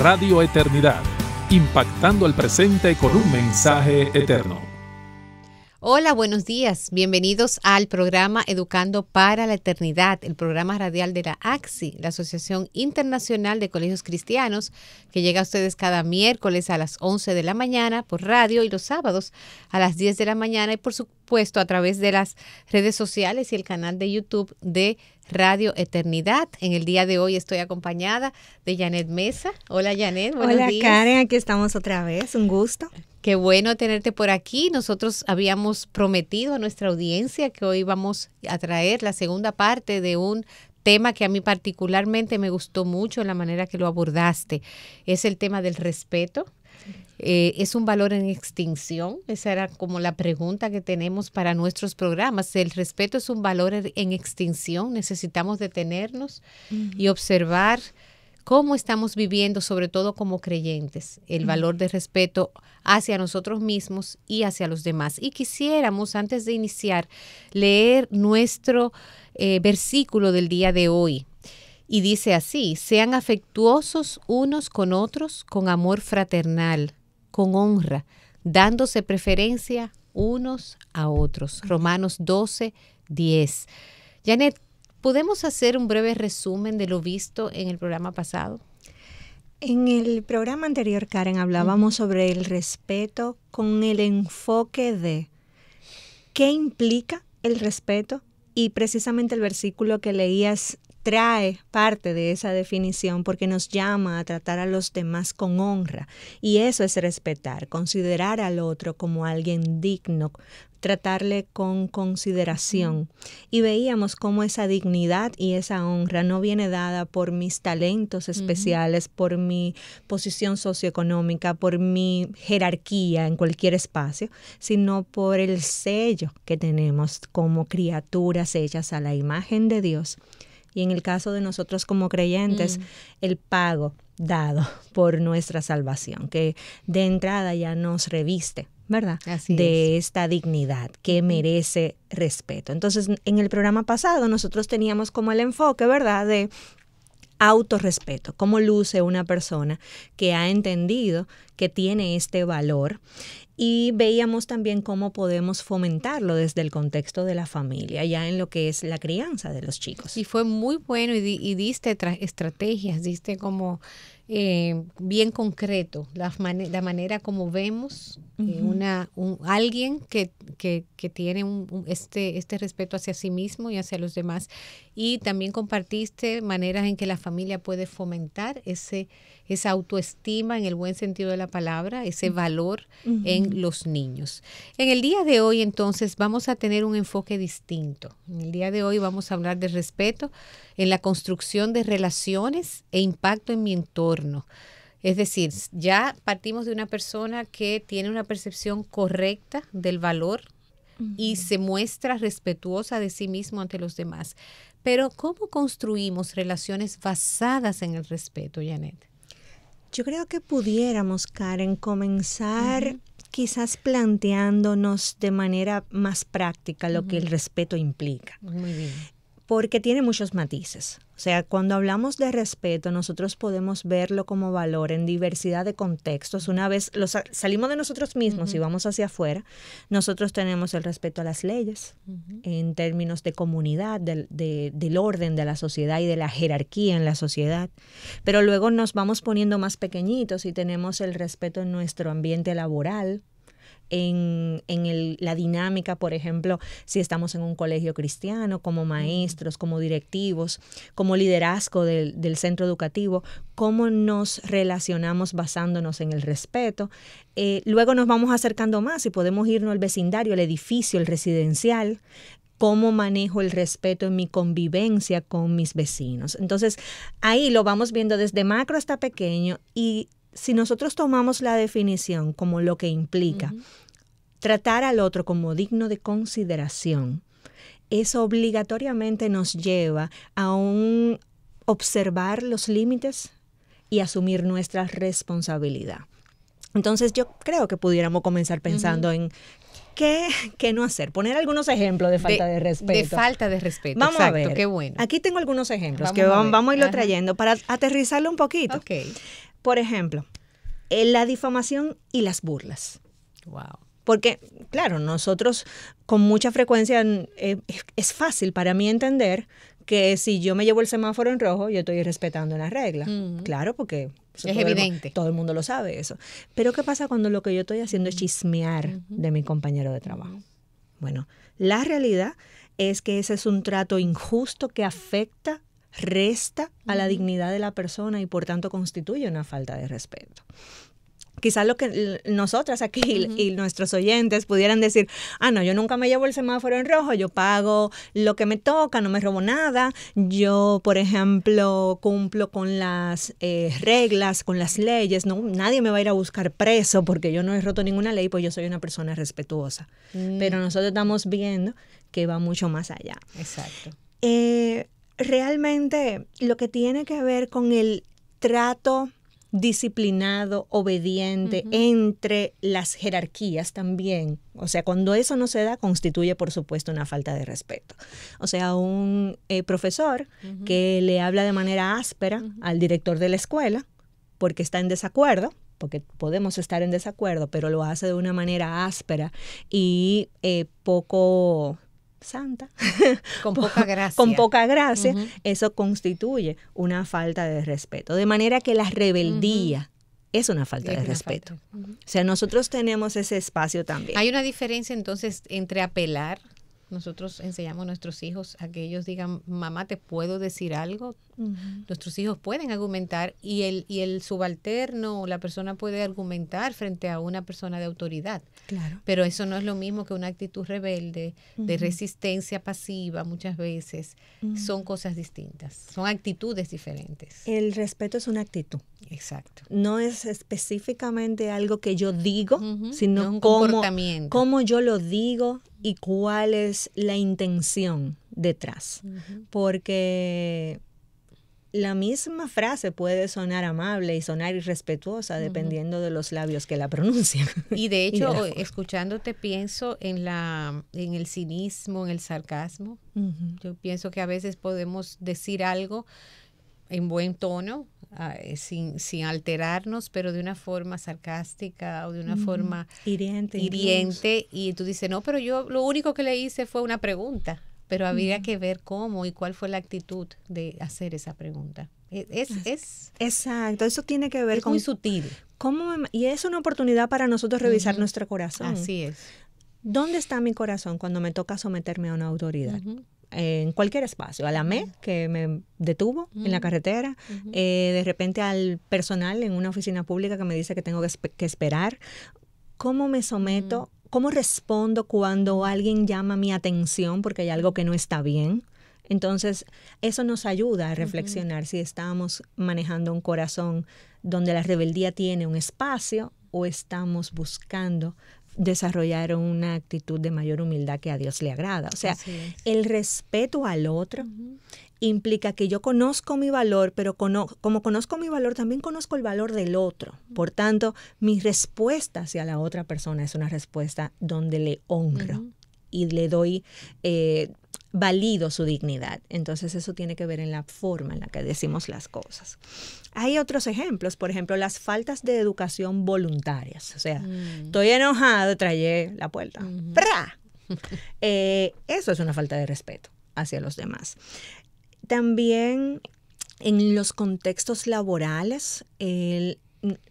Radio Eternidad, impactando el presente con un mensaje eterno. Hola, buenos días. Bienvenidos al programa Educando para la Eternidad, el programa radial de la ACSI, la Asociación Internacional de Colegios Cristianos, que llega a ustedes cada miércoles a las 11 de la mañana por radio y los sábados a las 10 de la mañana y por supuesto a través de las redes sociales y el canal de YouTube de Radio Eternidad. En el día de hoy estoy acompañada de Janet Mesa. Hola Janet, buenos días. Hola Karen, aquí estamos otra vez, un gusto. Qué bueno tenerte por aquí. Nosotros habíamos prometido a nuestra audiencia que hoy vamos a traer la segunda parte de un tema que a mí particularmente me gustó mucho en la manera que lo abordaste. Es el tema del respeto. ¿Es un valor en extinción? Esa era como la pregunta que tenemos para nuestros programas. ¿El respeto es un valor en extinción? Necesitamos detenernos y observar cómo estamos viviendo, sobre todo como creyentes, el valor de respeto hacia nosotros mismos y hacia los demás. Y quisiéramos, antes de iniciar, leer nuestro versículo del día de hoy. Y dice así: sean afectuosos unos con otros con amor fraternal, con honra, dándose preferencia unos a otros. Romanos 12:10. Janet, ¿podemos hacer un breve resumen de lo visto en el programa pasado? En el programa anterior, Karen, hablábamos sobre el respeto con el enfoque de qué implica el respeto, y precisamente el versículo que leías trae parte de esa definición porque nos llama a tratar a los demás con honra, y eso es respetar, considerar al otro como alguien digno, tratarle con consideración. Y veíamos cómo esa dignidad y esa honra no viene dada por mis talentos especiales, por mi posición socioeconómica, por mi jerarquía en cualquier espacio, sino por el sello que tenemos como criaturas hechas a la imagen de Dios. Y en el caso de nosotros como creyentes, el pago dado por nuestra salvación, que de entrada ya nos reviste, ¿verdad? Así de es. esta dignidad que merece respeto. Entonces, en el programa pasado nosotros teníamos como el enfoque, ¿verdad?, de autorrespeto, cómo luce una persona que ha entendido que tiene este valor. Y veíamos también cómo podemos fomentarlo desde el contexto de la familia, ya en lo que es la crianza de los chicos. Y fue muy bueno y diste estrategias, diste como bien concreto la manera como vemos alguien que tiene este respeto hacia sí mismo y hacia los demás. Y también compartiste maneras en que la familia puede fomentar esa autoestima en el buen sentido de la palabra, ese valor en los niños. En el día de hoy, entonces, vamos a tener un enfoque distinto. En el día de hoy vamos a hablar de respeto en la construcción de relaciones e impacto en mi entorno. Es decir, ya partimos de una persona que tiene una percepción correcta del valor y se muestra respetuosa de sí mismo ante los demás. Pero, ¿cómo construimos relaciones basadas en el respeto, Janet? Yo creo que pudiéramos, Karen, comenzar quizás planteándonos de manera más práctica lo que el respeto implica. Muy bien. Porque tiene muchos matices. O sea, cuando hablamos de respeto, nosotros podemos verlo como valor en diversidad de contextos. Una vez salimos de nosotros mismos y vamos hacia afuera, nosotros tenemos el respeto a las leyes en términos de comunidad, del orden de la sociedad y de la jerarquía en la sociedad. Pero luego nos vamos poniendo más pequeñitos y tenemos el respeto en nuestro ambiente laboral, en la dinámica, por ejemplo, si estamos en un colegio cristiano, como maestros, como directivos, como liderazgo del centro educativo, cómo nos relacionamos basándonos en el respeto. Luego nos vamos acercando más y podemos irnos al vecindario, al edificio, el residencial, cómo manejo el respeto en mi convivencia con mis vecinos. Entonces, ahí lo vamos viendo desde macro hasta pequeño, y si nosotros tomamos la definición como lo que implica tratar al otro como digno de consideración, eso obligatoriamente nos lleva a observar los límites y asumir nuestra responsabilidad. Entonces yo creo que pudiéramos comenzar pensando en ¿qué no hacer? Poner algunos ejemplos de falta de respeto. De falta de respeto, vamos exacto, a ver. Qué bueno. Aquí tengo algunos ejemplos vamos a irlo trayendo para aterrizarlo un poquito. Okay. por ejemplo, la difamación y las burlas. Wow. Porque, claro, nosotros con mucha frecuencia es fácil para mí entender que si yo me llevo el semáforo en rojo, yo estoy respetando una regla. Claro, porque es evidente. Todo el mundo lo sabe eso. Pero ¿qué pasa cuando lo que yo estoy haciendo es chismear de mi compañero de trabajo? Bueno, la realidad es que ese es un trato injusto que afecta, resta a la dignidad de la persona y por tanto constituye una falta de respeto. Quizás lo que nosotras aquí y nuestros oyentes pudieran decir, no, yo nunca me llevo el semáforo en rojo, yo pago lo que me toca, no me robo nada, yo, por ejemplo, cumplo con las reglas, con las leyes, no, nadie me va a ir a buscar preso porque yo no he roto ninguna ley, pues yo soy una persona respetuosa. Pero nosotros estamos viendo que va mucho más allá. Exacto. Realmente lo que tiene que ver con el trato disciplinado, obediente entre las jerarquías también. O sea, cuando eso no se da, constituye, por supuesto, una falta de respeto. O sea, un profesor que le habla de manera áspera al director de la escuela porque está en desacuerdo, porque podemos estar en desacuerdo, pero lo hace de una manera áspera y poco santa, con poca gracia. Con poca gracia, eso constituye una falta de respeto. De manera que la rebeldía es una falta de respeto. O sea, nosotros tenemos ese espacio también. Hay una diferencia entonces entre apelar. Nosotros enseñamos a nuestros hijos a que ellos digan, mamá, ¿te puedo decir algo? Nuestros hijos pueden argumentar y el subalterno o la persona puede argumentar frente a una persona de autoridad. Claro. Pero eso no es lo mismo que una actitud rebelde, de resistencia pasiva muchas veces. Son cosas distintas, son actitudes diferentes. El respeto es una actitud. Exacto. No es específicamente algo que yo digo, sino no un comportamiento. Cómo yo lo digo y cuál es la intención detrás. Porque la misma frase puede sonar amable y sonar irrespetuosa dependiendo de los labios que la pronuncian. Y de hecho, escuchándote pienso en el cinismo, en el sarcasmo. Yo pienso que a veces podemos decir algo en buen tono, sin alterarnos, pero de una forma sarcástica o de una forma hiriente. Y tú dices, no, pero yo lo único que le hice fue una pregunta. Pero habría que ver cómo y cuál fue la actitud de hacer esa pregunta. Exacto, eso tiene que ver es con... muy sutil. Y es una oportunidad para nosotros revisar nuestro corazón. Así es. ¿Dónde está mi corazón cuando me toca someterme a una autoridad? En cualquier espacio, a la ME que me detuvo en la carretera, de repente al personal en una oficina pública que me dice que tengo que esperar. ¿Cómo me someto? ¿Cómo respondo cuando alguien llama mi atención porque hay algo que no está bien? Entonces, eso nos ayuda a reflexionar si estamos manejando un corazón donde la rebeldía tiene un espacio o estamos buscando desarrollar una actitud de mayor humildad que a Dios le agrada. O sea, el respeto al otro implica que yo conozco mi valor, pero como conozco mi valor, también conozco el valor del otro. Por tanto, mi respuesta hacia la otra persona es una respuesta donde le honro y le doy, valido su dignidad. Entonces, eso tiene que ver en la forma en la que decimos las cosas. Hay otros ejemplos, por ejemplo, las faltas de educación voluntarias. O sea, estoy enojado, trayé la puerta. Eso es una falta de respeto hacia los demás. También en los contextos laborales,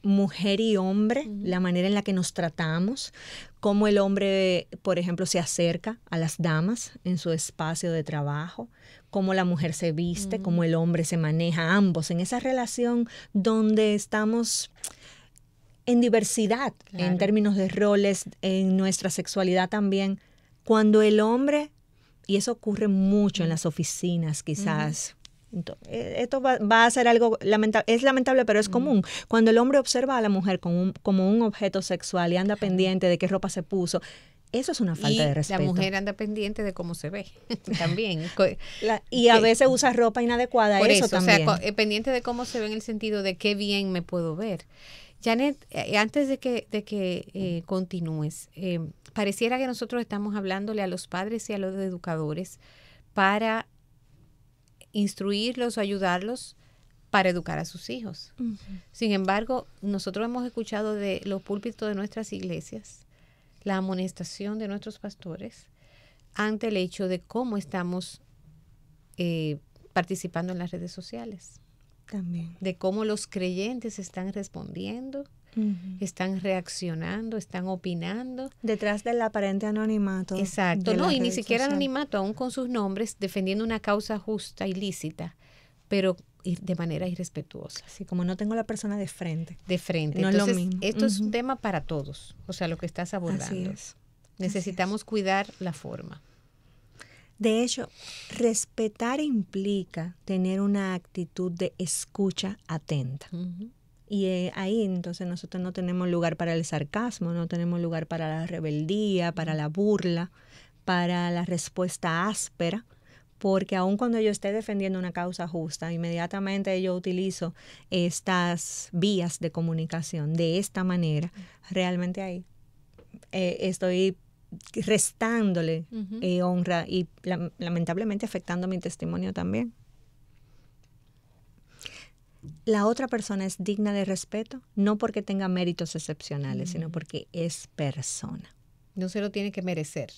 mujer y hombre, la manera en la que nos tratamos, cómo el hombre, por ejemplo, se acerca a las damas en su espacio de trabajo, cómo la mujer se viste, cómo el hombre se maneja, ambos en esa relación donde estamos en diversidad, en términos de roles, en nuestra sexualidad también. Cuando el hombre, y eso ocurre mucho en las oficinas quizás, esto va a ser algo lamentable, es lamentable, pero es común. Cuando el hombre observa a la mujer como un objeto sexual y anda pendiente de qué ropa se puso, eso es una falta de respeto. La mujer anda pendiente de cómo se ve también. Y a veces usa ropa inadecuada, por eso también. O sea, pendiente de cómo se ve en el sentido de qué bien me puedo ver. Janet, antes de que continúes, pareciera que nosotros estamos hablándole a los padres y a los educadores para instruirlos o ayudarlos para educar a sus hijos. Sin embargo, nosotros hemos escuchado de los púlpitos de nuestras iglesias la amonestación de nuestros pastores ante el hecho de cómo estamos participando en las redes sociales. También. De cómo los creyentes están respondiendo, están reaccionando, están opinando. Detrás del aparente anonimato. Exacto, no, y ni siquiera anonimato, aún con sus nombres, defendiendo una causa justa y lícita, pero de manera irrespetuosa. Así como no tengo la persona de frente. De frente. No Entonces, es lo mismo. Esto es un tema para todos, o sea, lo que estás abordando. Así es. Necesitamos cuidar la forma. De hecho, respetar implica tener una actitud de escucha atenta. Y ahí entonces nosotros no tenemos lugar para el sarcasmo, no tenemos lugar para la rebeldía, para la burla, para la respuesta áspera, porque aun cuando yo esté defendiendo una causa justa, inmediatamente yo utilizo estas vías de comunicación de esta manera, realmente ahí estoy restándole honra y lamentablemente afectando mi testimonio también. La otra persona es digna de respeto, no porque tenga méritos excepcionales, sino porque es persona. No se lo tiene que merecer.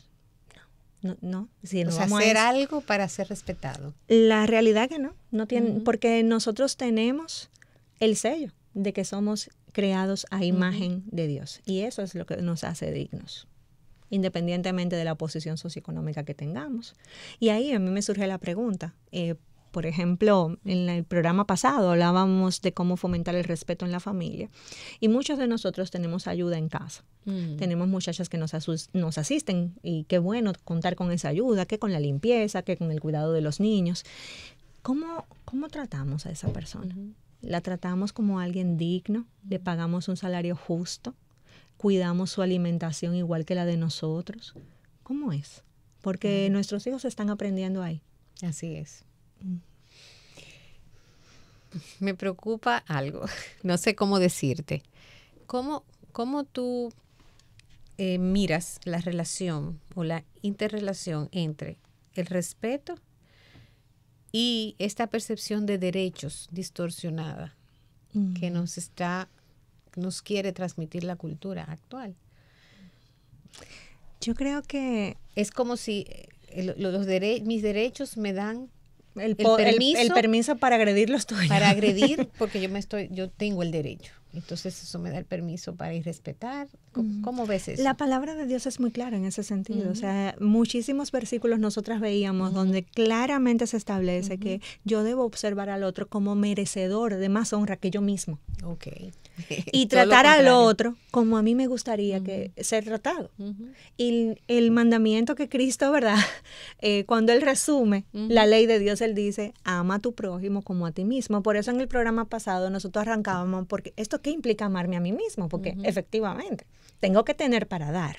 No. Si o sea, hacer algo para ser respetado. La realidad que no tiene, porque nosotros tenemos el sello de que somos creados a imagen de Dios. Y eso es lo que nos hace dignos, independientemente de la posición socioeconómica que tengamos. Y ahí a mí me surge la pregunta. Por ejemplo, en el programa pasado hablábamos de cómo fomentar el respeto en la familia. Y muchos de nosotros tenemos ayuda en casa. Tenemos muchachas que nos asisten y qué bueno contar con esa ayuda, que con la limpieza, que con el cuidado de los niños. ¿Cómo tratamos a esa persona? ¿La tratamos como alguien digno? ¿Le pagamos un salario justo? ¿Cuidamos su alimentación igual que la de nosotros? ¿Cómo es? Porque nuestros hijos están aprendiendo ahí. Así es. Me preocupa algo, no sé cómo decirte. ¿Cómo tú miras la relación o la interrelación entre el respeto y esta percepción de derechos distorsionada que nos quiere transmitir la cultura actual? Yo creo que es como si mis derechos me dan el permiso para agredir los tuyos. Para agredir, porque yo tengo el derecho. Entonces eso me da el permiso para irrespetar. ¿Cómo ves eso? La palabra de Dios es muy clara en ese sentido. O sea, muchísimos versículos nosotras veíamos donde claramente se establece que yo debo observar al otro como merecedor de más honra que yo mismo. Okay. Y tratar al otro como a mí me gustaría ser tratado. Y el mandamiento que Cristo, ¿verdad? Cuando Él resume la ley de Dios, Él dice, ama a tu prójimo como a ti mismo. Por eso en el programa pasado nosotros arrancábamos, porque ¿esto qué implica amarme a mí mismo? Porque efectivamente tengo que tener para dar.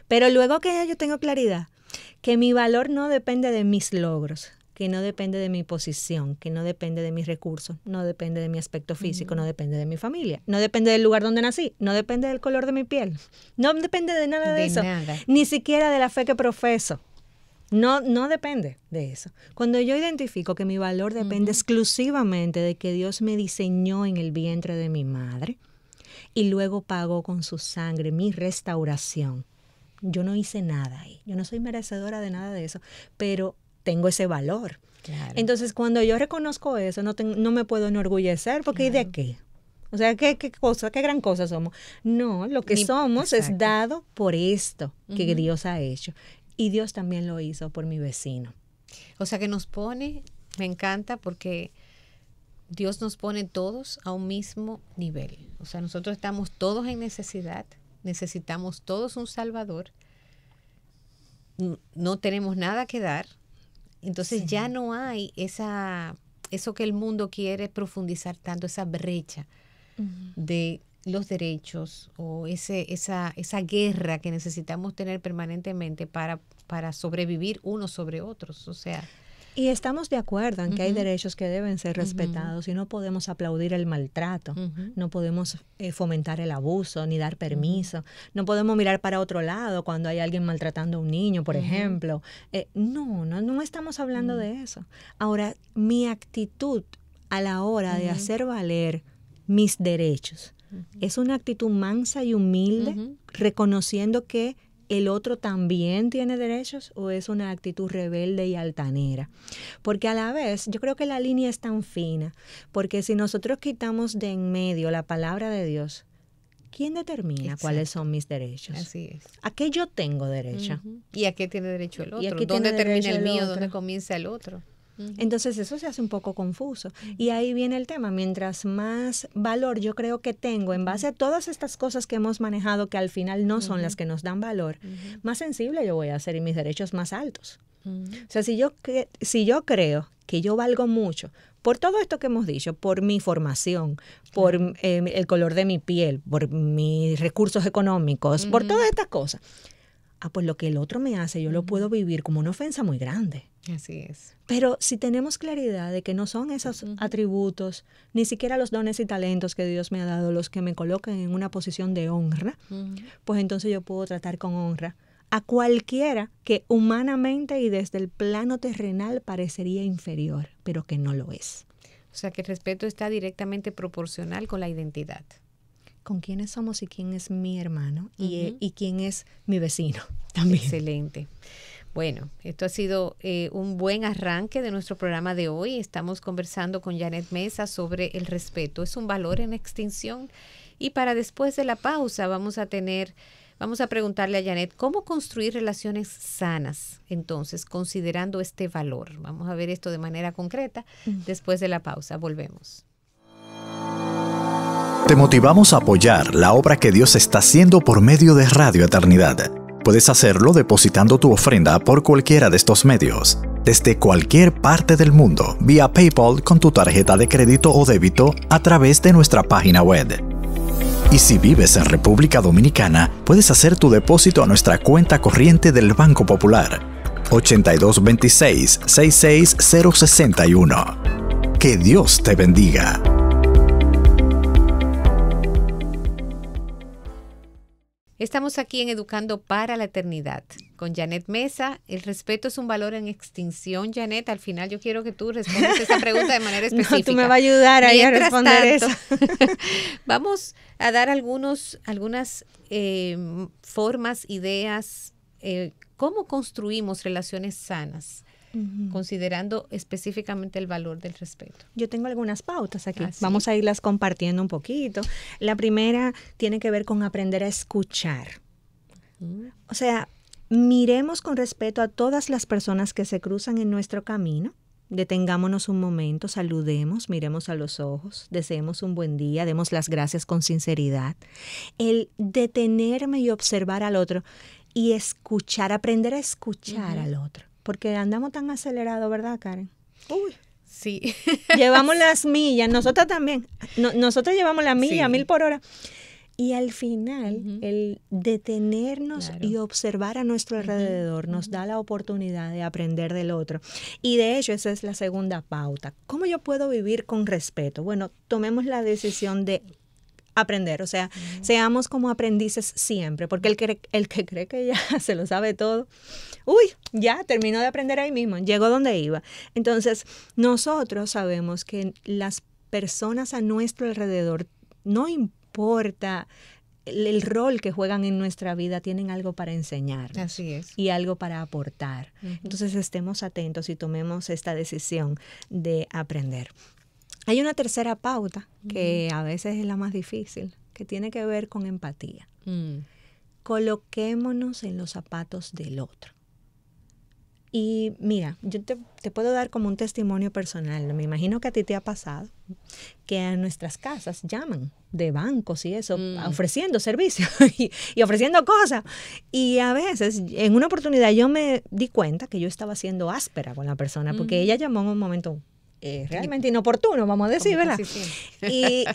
Pero luego que yo tengo claridad que mi valor no depende de mis logros, que no depende de mi posición, que no depende de mis recursos, no depende de mi aspecto físico, no depende de mi familia, no depende del lugar donde nací, no depende del color de mi piel, no depende de nada de eso, ni siquiera de la fe que profeso. No depende de eso. Cuando yo identifico que mi valor depende exclusivamente de que Dios me diseñó en el vientre de mi madre y luego pagó con su sangre mi restauración, yo no hice nada ahí, yo no soy merecedora de nada de eso, pero tengo ese valor. Claro. Entonces, cuando yo reconozco eso, no me puedo enorgullecer, porque ¿y de qué? O sea, ¿qué gran cosa somos? No, lo que somos es dado por esto que Dios ha hecho. Y Dios también lo hizo por mi vecino. O sea, que me encanta porque Dios nos pone todos a un mismo nivel. O sea, nosotros estamos todos en necesidad, necesitamos todos un Salvador, no tenemos nada que dar. Entonces ya no hay eso que el mundo quiere profundizar tanto, esa brecha de los derechos o esa guerra que necesitamos tener permanentemente para sobrevivir unos sobre otros. O sea, y estamos de acuerdo en que hay derechos que deben ser respetados y no podemos aplaudir el maltrato, no podemos fomentar el abuso ni dar permiso, no podemos mirar para otro lado cuando hay alguien maltratando a un niño, por ejemplo. No estamos hablando de eso. Ahora, mi actitud a la hora de hacer valer mis derechos. Es una actitud mansa y humilde, reconociendo que el otro también tiene derechos, o es una actitud rebelde y altanera. Porque a la vez, yo creo que la línea es tan fina, porque si nosotros quitamos de en medio la palabra de Dios, ¿quién determina cuáles son mis derechos? Así es. ¿A qué yo tengo derecho? ¿Y a qué tiene derecho el otro? ¿Y ¿Dónde termina el mío? otro? ¿Dónde comienza el otro? Entonces eso se hace un poco confuso. Y ahí viene el tema. Mientras más valor yo creo que tengo en base a todas estas cosas que hemos manejado, que al final no son las que nos dan valor, más sensible yo voy a ser y mis derechos más altos. O sea, si yo creo que yo valgo mucho por todo esto que hemos dicho, por mi formación, por el color de mi piel, por mis recursos económicos, por todas estas cosas, pues lo que el otro me hace yo lo puedo vivir como una ofensa muy grande. Así es. Pero si tenemos claridad de que no son esos atributos, ni siquiera los dones y talentos que Dios me ha dado los que me coloquen en una posición de honra, pues entonces yo puedo tratar con honra a cualquiera que humanamente y desde el plano terrenal parecería inferior, pero que no lo es. O sea, que el respeto está directamente proporcional con la identidad. Con quiénes somos y quién es mi hermano y quién es mi vecino también. Excelente. Bueno, esto ha sido un buen arranque de nuestro programa de hoy. Estamos conversando con Janet Mesa sobre el respeto. Es un valor en extinción. Y para después de la pausa vamos a preguntarle a Janet cómo construir relaciones sanas, entonces, considerando este valor. Vamos a ver esto de manera concreta después de la pausa. Volvemos. Te motivamos a apoyar la obra que Dios está haciendo por medio de Radio Eternidad. Puedes hacerlo depositando tu ofrenda por cualquiera de estos medios, desde cualquier parte del mundo, vía PayPal con tu tarjeta de crédito o débito a través de nuestra página web. Y si vives en República Dominicana, puedes hacer tu depósito a nuestra cuenta corriente del Banco Popular, 8226-66061. Que Dios te bendiga. Estamos aquí en Educando para la Eternidad con Janet Mesa. El respeto es un valor en extinción. Janet, al final yo quiero que tú respondas esa pregunta de manera específica. No, tú me vas a ayudar ahí a responder eso. Vamos a dar algunas formas, ideas, cómo construimos relaciones sanas, considerando específicamente el valor del respeto. Yo tengo algunas pautas aquí. ¿Sí? Vamos a irlas compartiendo un poquito. La primera tiene que ver con aprender a escuchar. O sea, miremos con respeto a todas las personas que se cruzan en nuestro camino. Detengámonos un momento, saludemos, miremos a los ojos, deseemos un buen día, demos las gracias con sinceridad. El detenerme y observar al otro y escuchar, aprender a escuchar al otro. Porque andamos tan acelerados, ¿verdad, Karen? Uy. Sí. Llevamos las millas, nosotros también. Nosotros llevamos las millas a 1000 por hora. Y al final, el detenernos y observar a nuestro alrededor nos da la oportunidad de aprender del otro. Y de hecho, esa es la segunda pauta. ¿Cómo yo puedo vivir con respeto? Bueno, tomemos la decisión de aprender, o sea, seamos como aprendices siempre, porque el que cree que ya se lo sabe todo, ya terminó de aprender ahí mismo, llegó donde iba. Entonces, nosotros sabemos que las personas a nuestro alrededor, no importa el rol que juegan en nuestra vida, tienen algo para enseñarnos. Así es. Y algo para aportar. Entonces, estemos atentos y tomemos esta decisión de aprender. Hay una tercera pauta que a veces es la más difícil, que tiene que ver con empatía. Coloquémonos en los zapatos del otro. Y mira, yo te puedo dar como un testimonio personal. Me imagino que a ti te ha pasado que a nuestras casas llaman de bancos y eso, ofreciendo servicios y ofreciendo cosas. Y a veces, en una oportunidad, yo me di cuenta que yo estaba siendo áspera con la persona, porque ella llamó en un momento realmente inoportuno, vamos a decir, ¿verdad? Sí.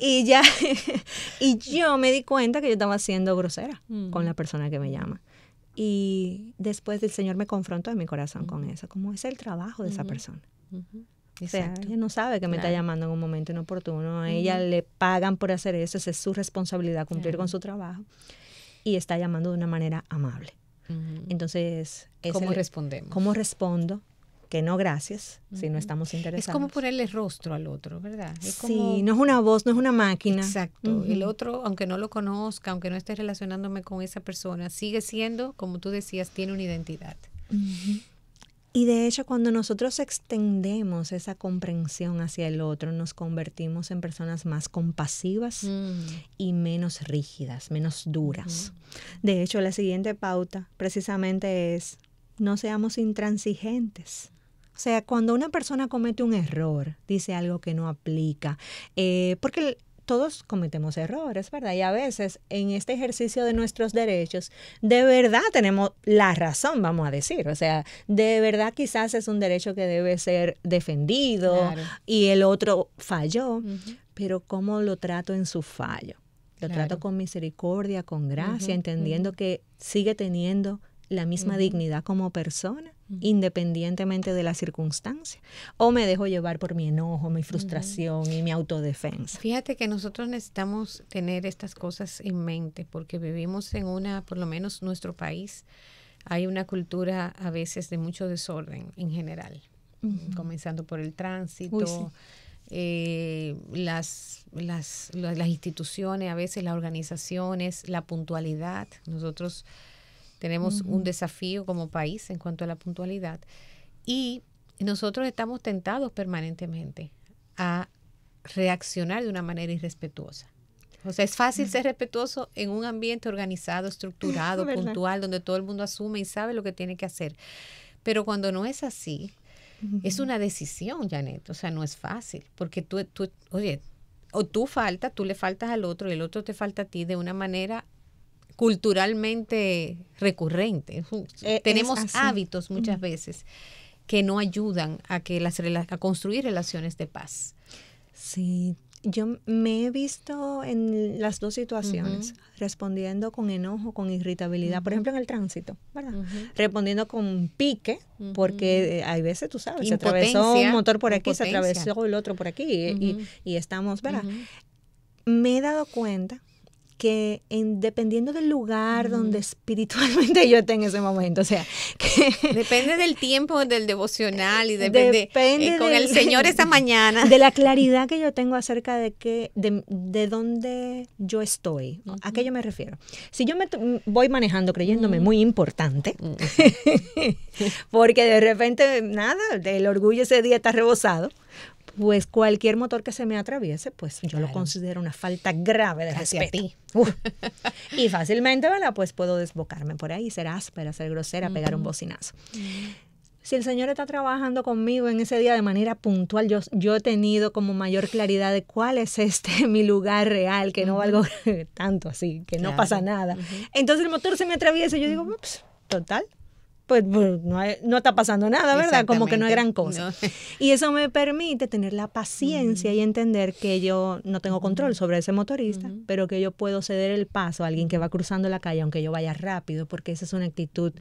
Y yo me di cuenta que yo estaba siendo grosera con la persona que me llama. Y después el Señor me confrontó en mi corazón con eso, como es el trabajo de esa persona. O sea, ella no sabe que me está llamando en un momento inoportuno, a ella le pagan por hacer eso, esa es su responsabilidad, cumplir con su trabajo, y está llamando de una manera amable. Entonces, ¿cómo respondemos? ¿Cómo respondo? que no gracias, si no estamos interesados. Es como ponerle rostro al otro, ¿verdad? Es sí, como, no es una voz, no es una máquina. exacto. El otro, aunque no lo conozca, aunque no esté relacionándome con esa persona, sigue siendo, como tú decías, tiene una identidad. Y de hecho, cuando nosotros extendemos esa comprensión hacia el otro, nos convertimos en personas más compasivas y menos rígidas, menos duras. De hecho, la siguiente pauta precisamente es: no seamos intransigentes. O sea, cuando una persona comete un error, dice algo que no aplica, porque todos cometemos errores, ¿verdad? Y a veces en este ejercicio de nuestros derechos, de verdad tenemos la razón, vamos a decir. O sea, de verdad quizás es un derecho que debe ser defendido, claro, y el otro falló, pero ¿cómo lo trato en su fallo? Lo trato con misericordia, con gracia, entendiendo que sigue teniendo la misma dignidad como persona, independientemente de la circunstancia, o me dejo llevar por mi enojo, mi frustración y mi autodefensa. Fíjate que nosotros necesitamos tener estas cosas en mente, porque vivimos en por lo menos nuestro país, hay una cultura a veces de mucho desorden en general, comenzando por el tránsito, las instituciones, a veces las organizaciones, la puntualidad. Nosotros tenemos un desafío como país en cuanto a la puntualidad, y nosotros estamos tentados permanentemente a reaccionar de una manera irrespetuosa. O sea, es fácil ser respetuoso en un ambiente organizado, estructurado, puntual, donde todo el mundo asume y sabe lo que tiene que hacer. Pero cuando no es así, es una decisión, Janet. O sea, no es fácil, porque oye, o tú le faltas al otro y el otro te falta a ti de una manera culturalmente recurrente. Tenemos hábitos muchas veces que no ayudan a construir relaciones de paz. Sí, yo me he visto en las dos situaciones, respondiendo con enojo, con irritabilidad, por ejemplo en el tránsito, ¿verdad? Respondiendo con pique, porque hay veces, tú sabes, se atravesó un motor por aquí, se atravesó el otro por aquí, y estamos, ¿verdad? Me he dado cuenta que dependiendo del lugar donde espiritualmente yo esté en ese momento, o sea, que depende del tiempo del devocional y depende con el Señor esta mañana, de la claridad que yo tengo acerca de dónde yo estoy. ¿A qué yo me refiero? Si yo me voy manejando creyéndome muy importante, porque de repente, nada, el orgullo ese día está rebosado, pues cualquier motor que se me atraviese, pues yo lo considero una falta grave de respeto. Y fácilmente, ¿verdad? Pues puedo desbocarme por ahí, ser áspera, ser grosera, pegar un bocinazo. Si el Señor está trabajando conmigo en ese día de manera puntual, yo he tenido como mayor claridad de cuál es mi lugar real, que no valgo tanto así, que no pasa nada. Entonces el motor se me atraviesa y yo digo, total, pues no está pasando nada, ¿verdad? Como que no hay gran cosa. No. Y eso me permite tener la paciencia y entender que yo no tengo control sobre ese motorista, pero que yo puedo ceder el paso a alguien que va cruzando la calle, aunque yo vaya rápido, porque esa es una actitud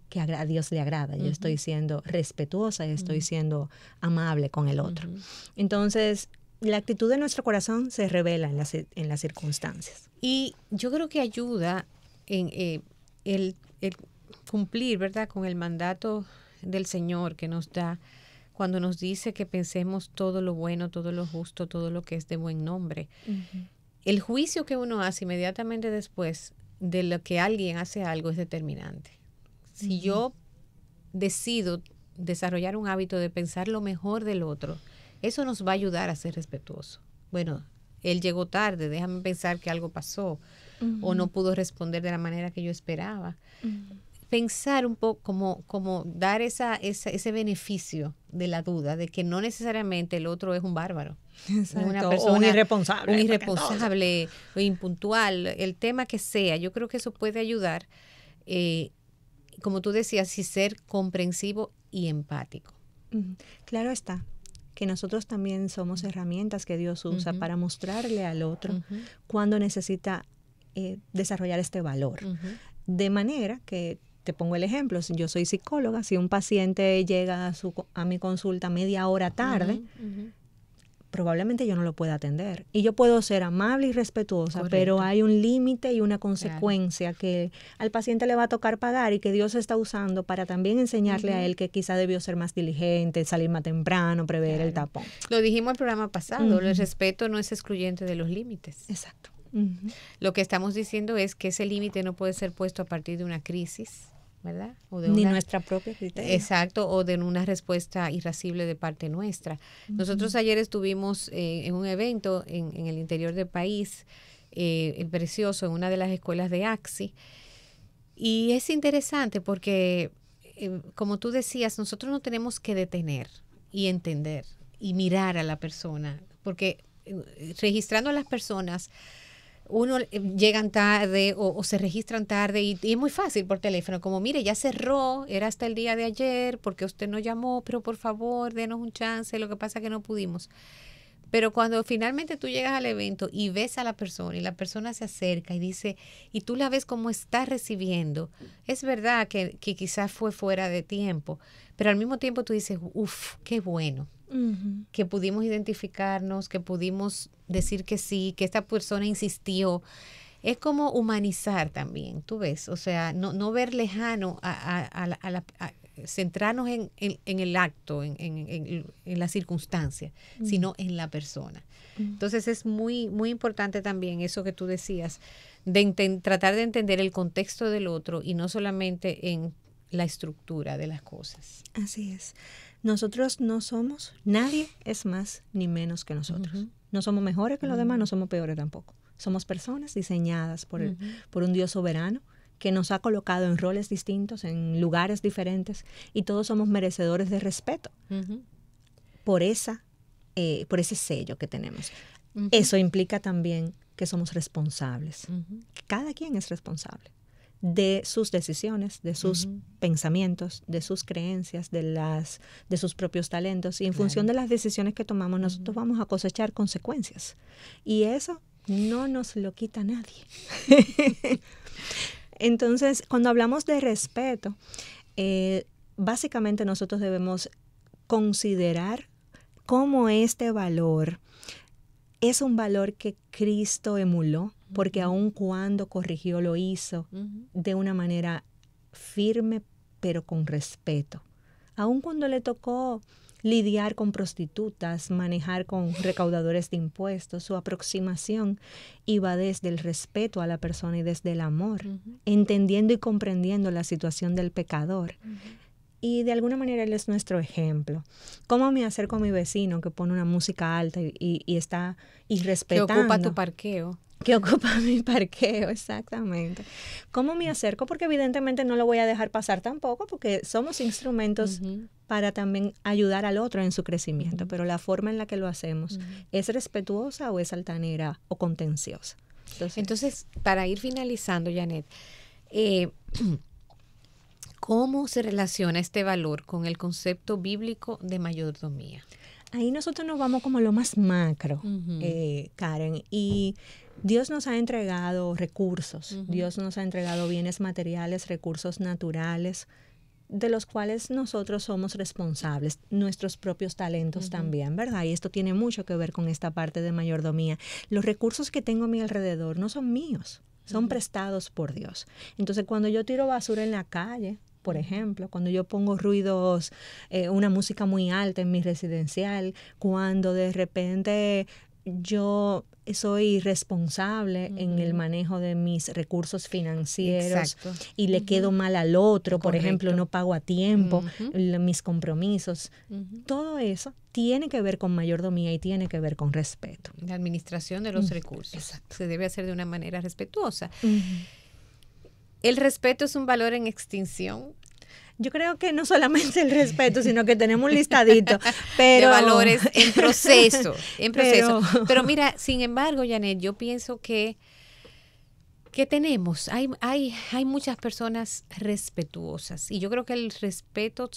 que a Dios le agrada. Yo estoy siendo respetuosa y estoy siendo amable con el otro. Entonces, la actitud de nuestro corazón se revela en las circunstancias. Y yo creo que ayuda en el cumplir, ¿verdad?, con el mandato del Señor que nos da cuando nos dice que pensemos todo lo bueno, todo lo justo, todo lo que es de buen nombre. El juicio que uno hace inmediatamente después de lo que alguien hace algo es determinante. Si yo decido desarrollar un hábito de pensar lo mejor del otro, eso nos va a ayudar a ser respetuoso. Bueno, él llegó tarde, déjame pensar que algo pasó, o no pudo responder de la manera que yo esperaba. Pensar un poco como dar ese beneficio de la duda, de que no necesariamente el otro es un bárbaro. Exacto. Una persona, o un irresponsable. O impuntual, el tema que sea. Yo creo que eso puede ayudar, como tú decías, y ser comprensivo y empático. Claro está, que nosotros también somos herramientas que Dios usa para mostrarle al otro cuando necesita desarrollar este valor. De manera que, te pongo el ejemplo, si yo soy psicóloga, si un paciente llega a mi consulta media hora tarde, probablemente yo no lo pueda atender. Y yo puedo ser amable y respetuosa, correcto, pero hay un límite y una consecuencia, claro, que al paciente le va a tocar pagar y que Dios está usando para también enseñarle a él que quizá debió ser más diligente, salir más temprano, prever, claro, el tapón. Lo dijimos el programa pasado, el respeto no es excluyente de los límites. Exacto. Lo que estamos diciendo es que ese límite no puede ser puesto a partir de una crisis, ¿verdad? O de nuestra propia criterio. Exacto, o de una respuesta irascible de parte nuestra. Nosotros ayer estuvimos en un evento en el interior del país, precioso, en una de las escuelas de AXI, y es interesante porque, como tú decías, nosotros no tenemos que detener y entender y mirar a la persona, porque registrando a las personas, uno llegan tarde o se registran tarde y es muy fácil por teléfono, como mire, ya cerró, era hasta el día de ayer, porque usted no llamó, pero por favor, denos un chance, lo que pasa es que no pudimos. Pero cuando finalmente tú llegas al evento y ves a la persona y la persona se acerca y dice, y tú la ves como está recibiendo, es verdad que quizás fue fuera de tiempo, pero al mismo tiempo tú dices, uff, qué bueno. Que pudimos identificarnos, que pudimos decir que sí, que esta persona insistió. Es como humanizar también, tú ves, o sea, no ver lejano centrarnos en el acto, en la circunstancia, sino en la persona. Entonces es muy, muy importante también eso que tú decías, de tratar de entender el contexto del otro y no solamente en la estructura de las cosas. Así es. Nosotros no somos, nadie es más ni menos que nosotros. No somos mejores que los demás, no somos peores tampoco. Somos personas diseñadas por un Dios soberano que nos ha colocado en roles distintos, en lugares diferentes, y todos somos merecedores de respeto por ese sello que tenemos. Eso implica también que somos responsables. Cada quien es responsable de sus decisiones, de sus pensamientos, de sus creencias, de sus propios talentos. Y en función de las decisiones que tomamos, nosotros vamos a cosechar consecuencias. Y eso no nos lo quita nadie. Entonces, cuando hablamos de respeto, básicamente nosotros debemos considerar cómo este valor es un valor que Cristo emuló, porque aun cuando corrigió, lo hizo de una manera firme, pero con respeto. Aun cuando le tocó lidiar con prostitutas, manejar con recaudadores de impuestos, su aproximación iba desde el respeto a la persona y desde el amor, entendiendo y comprendiendo la situación del pecador. Y de alguna manera él es nuestro ejemplo. ¿Cómo me acerco a mi vecino que pone una música alta y está irrespetando? Que ocupa tu parqueo. Que ocupa mi parqueo, exactamente. ¿Cómo me acerco? Porque evidentemente no lo voy a dejar pasar tampoco, porque somos instrumentos para también ayudar al otro en su crecimiento, pero la forma en la que lo hacemos, ¿es respetuosa o es altanera o contenciosa? Entonces, para ir finalizando, Janet, ¿cómo se relaciona este valor con el concepto bíblico de mayordomía? Ahí nosotros nos vamos como lo más macro, Karen, y Dios nos ha entregado recursos, Dios nos ha entregado bienes materiales, recursos naturales, de los cuales nosotros somos responsables, nuestros propios talentos también, ¿verdad? Y esto tiene mucho que ver con esta parte de mayordomía. Los recursos que tengo a mi alrededor no son míos, son prestados por Dios. Entonces, cuando yo tiro basura en la calle, por ejemplo, cuando yo pongo ruidos, una música muy alta en mi residencial, cuando de repente yo soy responsable en el manejo de mis recursos financieros y le quedo mal al otro, por ejemplo, no pago a tiempo mis compromisos. Todo eso tiene que ver con mayordomía y tiene que ver con respeto. La administración de los recursos se debe hacer de una manera respetuosa. ¿El respeto es un valor en extinción? Yo creo que no solamente el respeto, sino que tenemos un listadito de valores en proceso. Pero mira, sin embargo, Janet, yo pienso que tenemos, hay muchas personas respetuosas y yo creo que el respeto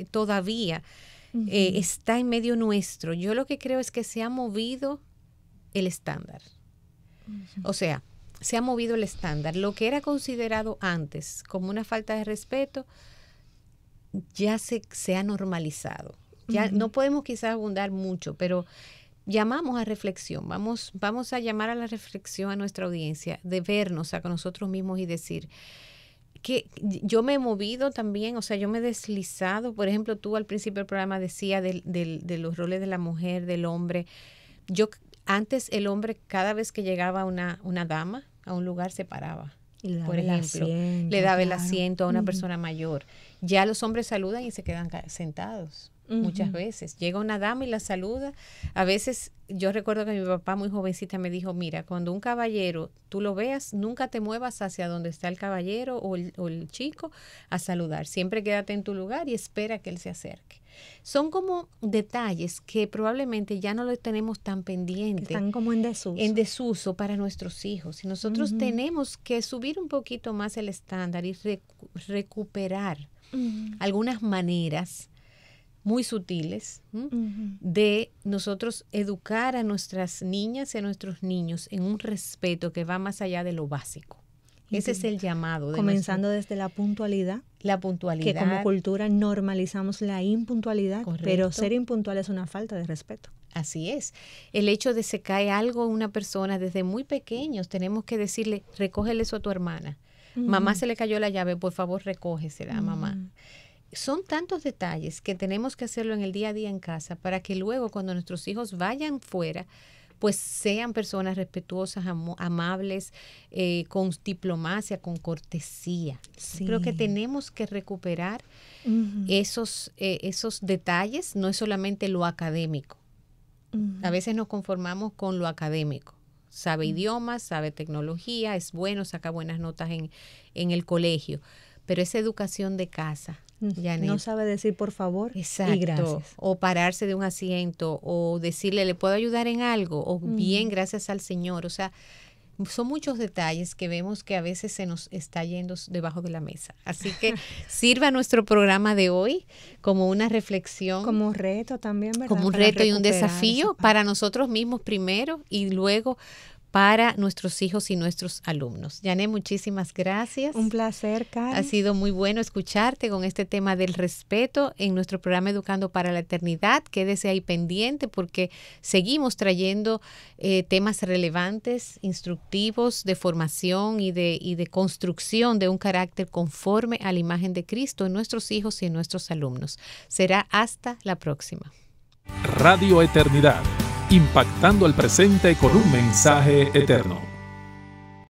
todavía está en medio nuestro. Yo lo que creo es que se ha movido el estándar. O sea, se ha movido el estándar. Lo que era considerado antes como una falta de respeto ya se ha normalizado. Ya no podemos quizás abundar mucho, pero llamamos a reflexión. Vamos a llamar a la reflexión a nuestra audiencia, de vernos a nosotros mismos y decir que yo me he movido también, o sea, yo me he deslizado. Por ejemplo, tú al principio del programa decías de los roles de la mujer, del hombre. Antes el hombre, cada vez que llegaba una dama a un lugar, se paraba. Por ejemplo, le daba el asiento a una persona mayor. Ya los hombres saludan y se quedan sentados. Muchas veces llega una dama y la saluda. A veces yo recuerdo que mi papá muy jovencita me dijo, mira, cuando un caballero tú lo veas, nunca te muevas hacia donde está el caballero o el chico a saludar. Siempre quédate en tu lugar y espera que él se acerque. Son como detalles que probablemente ya no los tenemos tan pendientes. Están como en desuso. En desuso para nuestros hijos. Y nosotros tenemos que subir un poquito más el estándar y recuperar algunas maneras muy sutiles de nosotros educar a nuestras niñas y a nuestros niños en un respeto que va más allá de lo básico. Ese es el llamado. Comenzando desde la puntualidad. La puntualidad. Que como cultura normalizamos la impuntualidad, correcto, pero ser impuntual es una falta de respeto. Así es. El hecho de se cae algo en una persona desde muy pequeños, tenemos que decirle, recógele eso a tu hermana. Mamá se le cayó la llave, por favor recógesela, mamá. Son tantos detalles que tenemos que hacerlo en el día a día en casa para que luego cuando nuestros hijos vayan fuera, pues sean personas respetuosas, amables, con diplomacia, con cortesía. Sí. Creo que tenemos que recuperar esos detalles, no es solamente lo académico. A veces nos conformamos con lo académico. Sabe idiomas, sabe tecnología, es bueno, saca buenas notas en el colegio, pero esa educación de casa, Janet, no sabe decir por favor. Exacto, y gracias. O pararse de un asiento, o decirle, ¿le puedo ayudar en algo? O bien, gracias al Señor. O sea, son muchos detalles que vemos que a veces se nos está yendo debajo de la mesa. Así que sirva nuestro programa de hoy como una reflexión. Como reto también, ¿verdad? Como un reto y un desafío para nosotros mismos primero y luego para nuestros hijos y nuestros alumnos. Janet, muchísimas gracias. Un placer, Karen. Ha sido muy bueno escucharte con este tema del respeto en nuestro programa Educando para la Eternidad. Quédese ahí pendiente porque seguimos trayendo temas relevantes, instructivos, de formación y de construcción de un carácter conforme a la imagen de Cristo en nuestros hijos y en nuestros alumnos. Será hasta la próxima. Radio Eternidad, impactando el presente con un mensaje eterno.